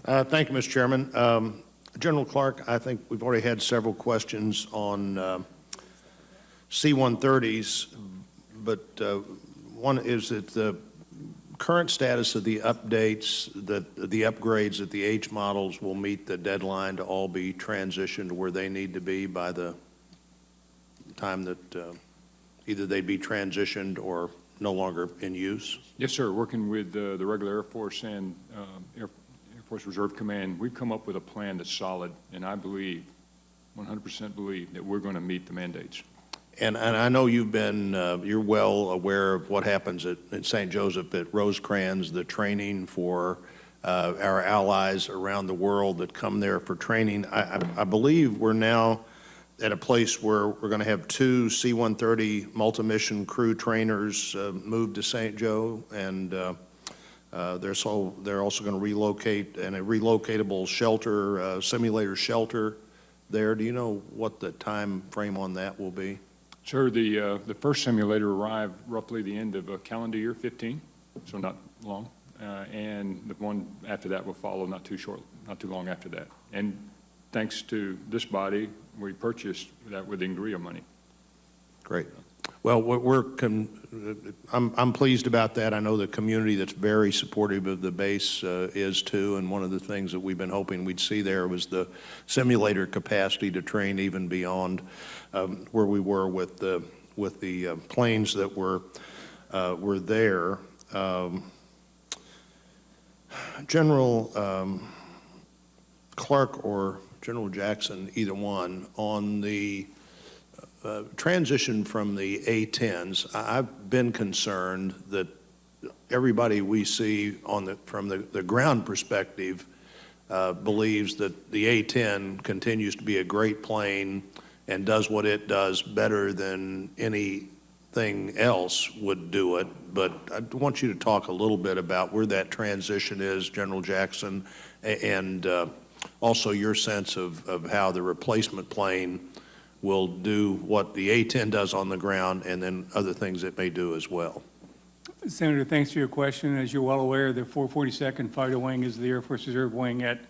Thank you, Mr. Chairman. General Clark, I think we've already had several questions on C-130s, but one is that the current status of the updates, that the upgrades that the H models will meet the deadline to all be transitioned where they need to be by the time that either they'd be transitioned or no longer in use? Yes, sir. Working with the regular Air Force and Air Force Reserve Command, we've come up with a plan that's solid, and I believe, 100% believe, that we're going to meet the mandates. And I know you've been, you're well aware of what happens at St. Joseph at Rosecrans, the training for our allies around the world that come there for training. I believe we're now at a place where we're going to have 2 C-130 multi-mission crew trainers moved to St. Joe, and they're also going to relocate in a relocatable shelter, simulator shelter there. Do you know what the time frame on that will be? Sir, the first simulator arrived roughly the end of calendar year 15, so not long, and the one after that will follow not too long after that. And thanks to this body, we purchased that with INGREA money. Great. Well, I'm pleased about that. I know the community that's very supportive of the base is too, and one of the things that we've been hoping we'd see there was the simulator capacity to train even beyond where we were with the planes that were there. General Clark or General Jackson, either one, on the transition from the A-10s, I've been concerned that everybody we see from the ground perspective believes that the A-10 continues to be a great plane and does what it does better than anything else would do it. But I want you to talk a little bit about where that transition is, General Jackson, and also your sense of how the replacement plane will do what the A-10 does on the ground and then other things it may do as well. Senator, thanks for your question. As you're well aware, the 442nd Fighter Wing is the Air Force Reserve Wing at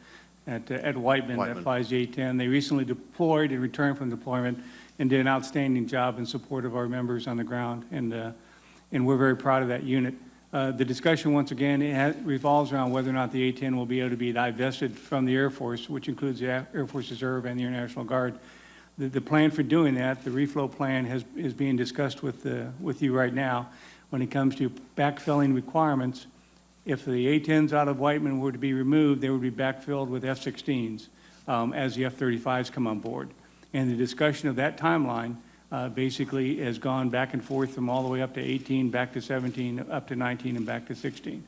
Whiteman that flies the A-10. They recently deployed and returned from deployment and did an outstanding job in support of our members on the ground, and we're very proud of that unit. The discussion, once again, revolves around whether or not the A-10 will be able to be divested from the Air Force, which includes the Air Force Reserve and the Air National Guard. The plan for doing that, the reflow plan, is being discussed with you right now. When it comes to backfilling requirements, if the A-10s out of Whiteman were to be removed, they would be backfilled with F-16s as the F-35s come on board. And the discussion of that timeline basically has gone back and forth from all the way up to 18, back to 17, up to 19, and back to 16.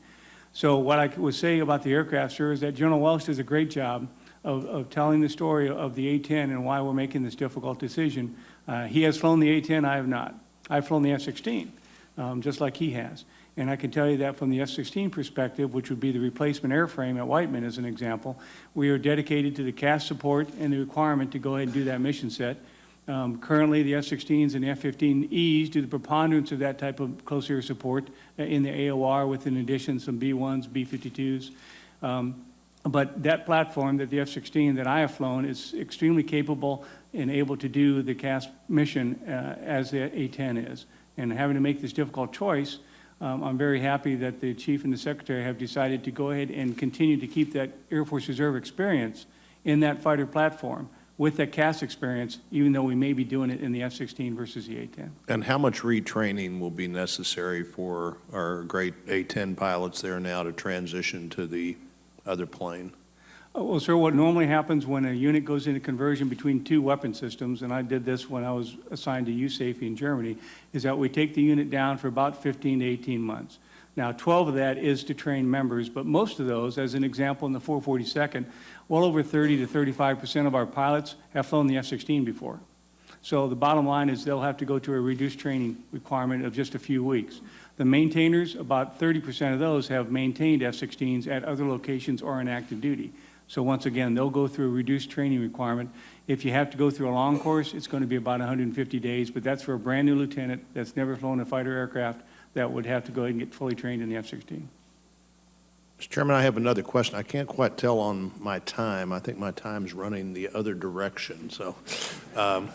So what I would say about the aircraft, sir, is that General Welsh does a great job of telling the story of the A-10 and why we're making this difficult decision. He has flown the A-10, I have not. I've flown the F-16, just like he has. And I can tell you that from the F-16 perspective, which would be the replacement airframe at Whiteman as an example, we are dedicated to the CAS support and the requirement to go ahead and do that mission set. Currently, the F-16s and the F-15Es do the preponderance of that type of close air support in the AOR, with in addition some B-1s, B-52s. But that platform, that the F-16 that I have flown, is extremely capable and able to do the CAS mission as the A-10 is. And having to make this difficult choice, I'm very happy that the Chief and the Secretary have decided to go ahead and continue to keep that Air Force Reserve experience in that fighter platform with that CAS experience, even though we may be doing it in the F-16 versus the A-10. And how much retraining will be necessary for our great A-10 pilots there now to transition to the other plane? Well, sir, what normally happens when a unit goes into conversion between 2 weapon systems, and I did this when I was assigned to USAFE in Germany, is that we take the unit down for about 15 to 18 months. Now, 12 of that is to train members, but most of those, as an example in the 442nd, well over 30 to 35% of our pilots have flown the F-16 before. So the bottom line is they'll have to go to a reduced training requirement of just a few weeks. The maintainers, about 30% of those have maintained F-16s at other locations or on active duty. So once again, they'll go through a reduced training requirement. If you have to go through a long course, it's going to be about 150 days, but that's for a brand new lieutenant that's never flown a fighter aircraft that would have to go ahead and get fully trained in the F-16. Mr. Chairman, I have another question. I can't quite tell on my time. I think my time's running the other direction, so I'm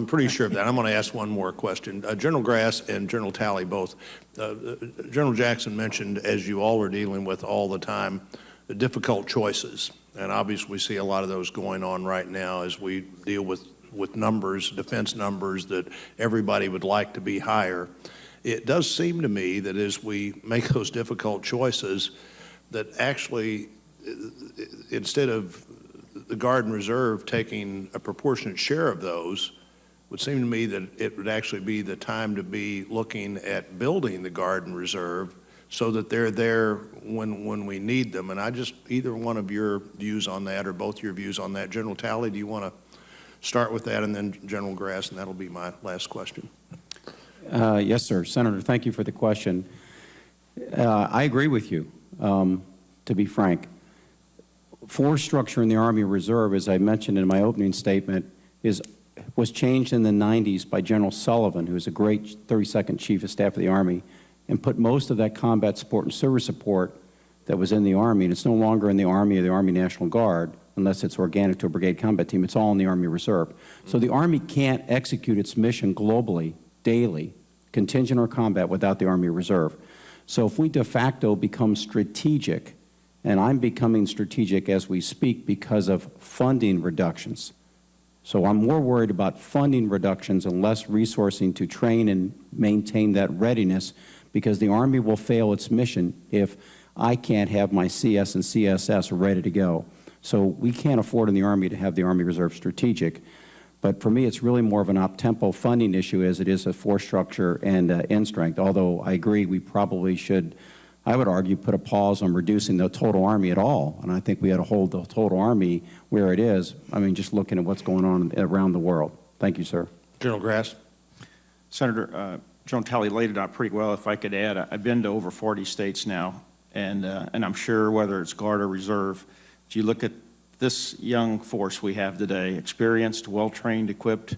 pretty sure of that. I'm going to ask one more question. General Grass and General Talley both. General Jackson mentioned, as you all are dealing with all the time, the difficult choices. And obviously, we see a lot of those going on right now as we deal with numbers, defense numbers that everybody would like to be higher. It does seem to me that as we make those difficult choices, that actually, instead of the Guard and Reserve taking a proportionate share of those, would seem to me that it would actually be the time to be looking at building the Guard and Reserve so that they're there when we need them. And I just, either one of your views on that or both your views on that. General Talley, do you want to start with that, and then General Grass, and that'll be my last question. Yes, sir. Senator, thank you for the question. I agree with you, to be frank. Force structure in the Army Reserve, as I mentioned in my opening statement, was changed in the 90s by General Sullivan, who was a great 32nd Chief of Staff of the Army, and put most of that combat support and service support that was in the Army, and it's no longer in the Army or the Army National Guard, unless it's organic to a brigade combat team. It's all in the Army Reserve. So the Army can't execute its mission globally, daily, contingent or combat, without the Army Reserve. So if we de facto become strategic, and I'm becoming strategic as we speak because of funding reductions. So I'm more worried about funding reductions and less resourcing to train and maintain that readiness, because the Army will fail its mission if I can't have my CS and CSS ready to go. So we can't afford in the Army to have the Army Reserve strategic. But for me, it's really more of an op-tempo funding issue as it is a force structure and end strength, although I agree we probably should, I would argue, put a pause on reducing the total Army at all. And I think we ought to hold the total Army where it is. I mean, just looking at what's going on around the world. Thank you, sir. General Grass. Senator, General Talley laid it out pretty well. If I could add, I've been to over 40 states now, and I'm sure whether it's Guard or Reserve, if you look at this young force we have today, experienced, well-trained, equipped,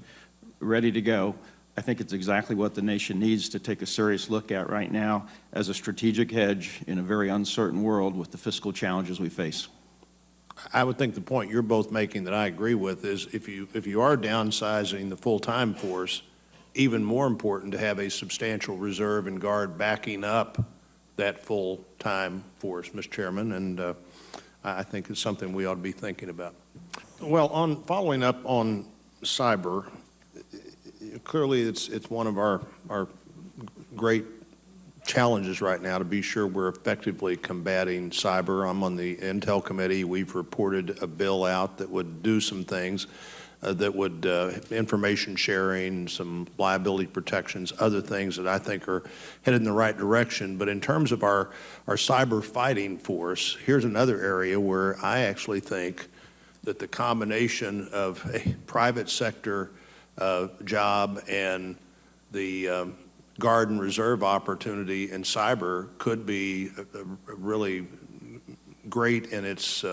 ready to go, I think it's exactly what the nation needs to take a serious look at right now as a strategic hedge in a very uncertain world with the fiscal challenges we face. I would think the point you're both making that I agree with is if you are downsizing the full-time force, even more important to have a substantial reserve and Guard backing up that full-time force, Mr. Chairman, and I think it's something we ought to be thinking about. Well, following up on cyber, clearly it's one of our great challenges right now to be sure we're effectively combating cyber. I'm on the Intel Committee. We've reported a bill out that would do some things that would, information sharing, some liability protections, other things that I think are headed in the right direction. But in terms of our cyber fighting force, here's another area where I actually think that the combination of a private sector job and the Guard and Reserve opportunity in cyber could be really great in its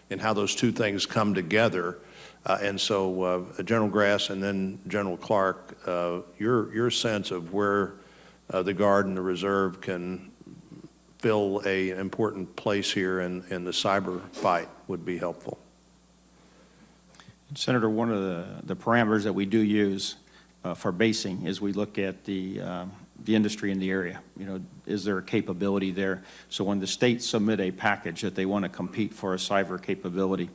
in how those two things come together. And so, General Grass and then General Clark, your sense of where the Guard and the Reserve can fill an important place here in the cyber fight would be helpful. Senator, one of the parameters that we do use for basing is we look at the industry in the area. You know, is there a capability there? So when the states submit a package that they want to compete for a cyber capability,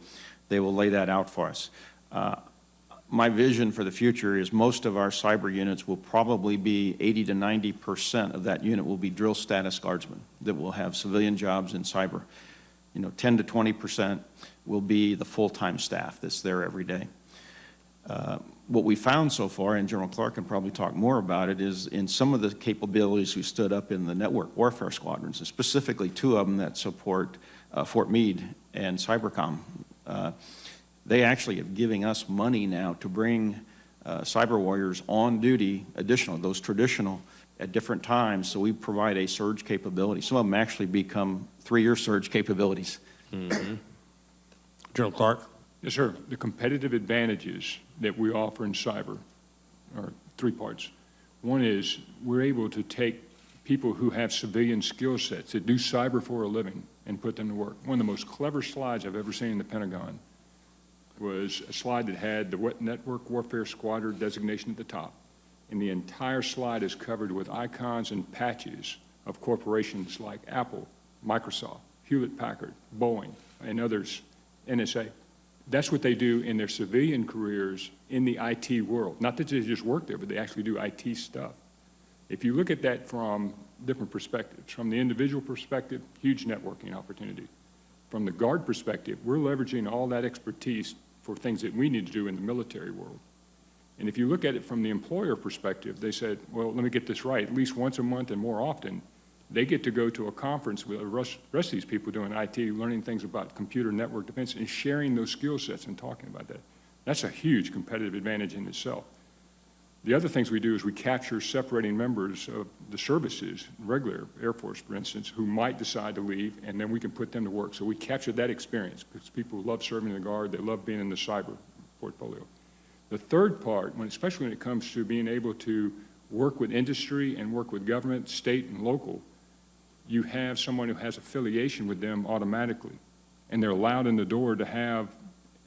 they will lay that out for us. My vision for the future is most of our cyber units will probably be 80 to 90% of that unit will be drill status guardsmen that will have civilian jobs in cyber. You know, 10 to 20% will be the full-time staff that's there every day. What we found so far, and General Clark can probably talk more about it, is in some of the capabilities we stood up in the network warfare squadrons, and specifically two of them that support Fort Meade and Cybercom. They actually have given us money now to bring cyber warriors on duty, additional, those traditional, at different times, so we provide a surge capability. Some of them actually become 3-year surge capabilities. Mm-hmm. General Clark? Yes, sir. The competitive advantages that we offer in cyber are 3 parts. One is we're able to take people who have civilian skill sets that do cyber for a living and put them to work. One of the most clever slides I've ever seen in the Pentagon was a slide that had the Network Warfare Squadron designation at the top. And the entire slide is covered with icons and patches of corporations like Apple, Microsoft, Hewlett-Packard, Boeing, and others, NSA. That's what they do in their civilian careers in the IT world. Not that they just work there, but they actually do IT stuff. If you look at that from different perspectives, from the individual perspective, huge networking opportunity. From the Guard perspective, we're leveraging all that expertise for things that we need to do in the military world. And if you look at it from the employer perspective, they said, well, let me get this right, at least once a month and more often, they get to go to a conference with the rest of these people doing IT, learning things about computer network defense and sharing those skill sets and talking about that. That's a huge competitive advantage in itself. The other things we do is we capture separating members of the services, regular Air Force, for instance, who might decide to leave, and then we can put them to work. So we capture that experience because people love serving in the Guard, they love being in the cyber portfolio. The third part, especially when it comes to being able to work with industry and work with government, state and local, you have someone who has affiliation with them automatically, and they're allowed in the door to have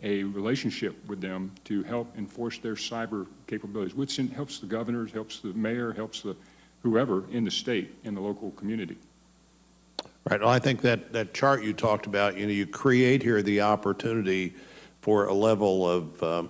a relationship with them to help enforce their cyber capabilities, which helps the governors, helps the mayor, helps the whoever in the state, in the local community. Right. Well, I think that chart you talked about, you create here the opportunity for a level of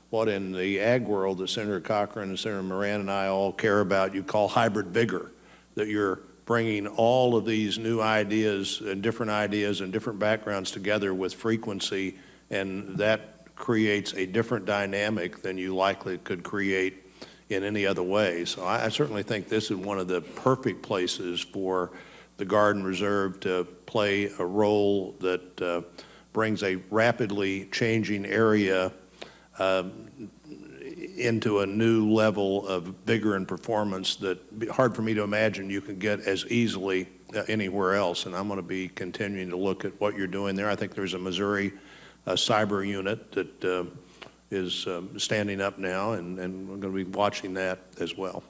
what in the ag world that Senator Cochran and Senator Moran and I all care about, you call hybrid vigor, that you're bringing all of these new ideas and different backgrounds together with frequency, and that creates a different dynamic than you likely could create in any other way. So I certainly think this is one of the perfect places for the Guard and Reserve to play a role that brings a rapidly changing area into a new level of vigor and performance that hard for me to imagine you can get as easily anywhere else. And I'm going to be continuing to look at what you're doing there. I think there's a Missouri cyber unit that is standing up now, and we're going to be watching that as well.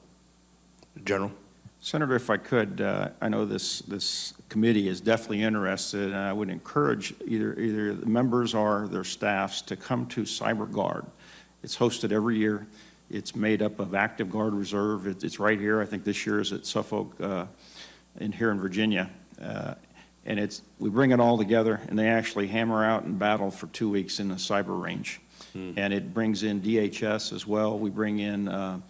General? Senator, if I could, I know this committee is definitely interested, and I would encourage either the members or their staffs to come to Cyber Guard. It's hosted every year. It's made up of active Guard Reserve. It's right here. I think this year is at Suffolk here in Virginia. And we bring it all together, and they actually hammer out and battle for 2 weeks in the cyber range. And it brings in DHS as well. We bring in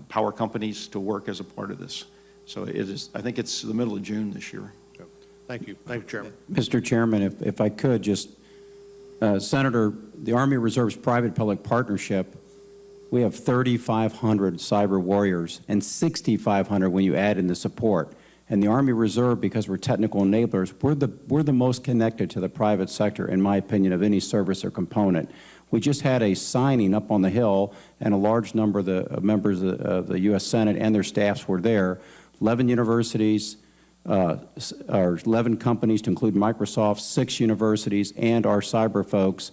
power companies to work as a part of this. So it is, I think it's the middle of June this year. Thank you. Thank you, Chairman. Mr. Chairman, if I could just, Senator, the Army Reserve's private-public partnership, we have 3,500 cyber warriors and 6,500 when you add in the support. And the Army Reserve, because we're technical enablers, we're the most connected to the private sector, in my opinion, of any service or component. We just had a signing up on the Hill, and a large number of the members of the U.S. Senate and their staffs were there. 11 universities, or 11 companies to include Microsoft, 6 universities, and our cyber folks,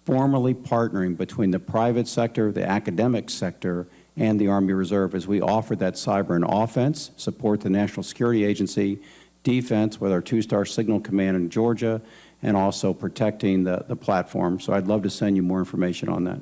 formally partnering between the private sector, the academic sector, and the Army Reserve as we offer that cyber and offense, support the National Security Agency, defense with our 2-star signal command in Georgia, and also protecting the platform. So I'd love to send you more information on that.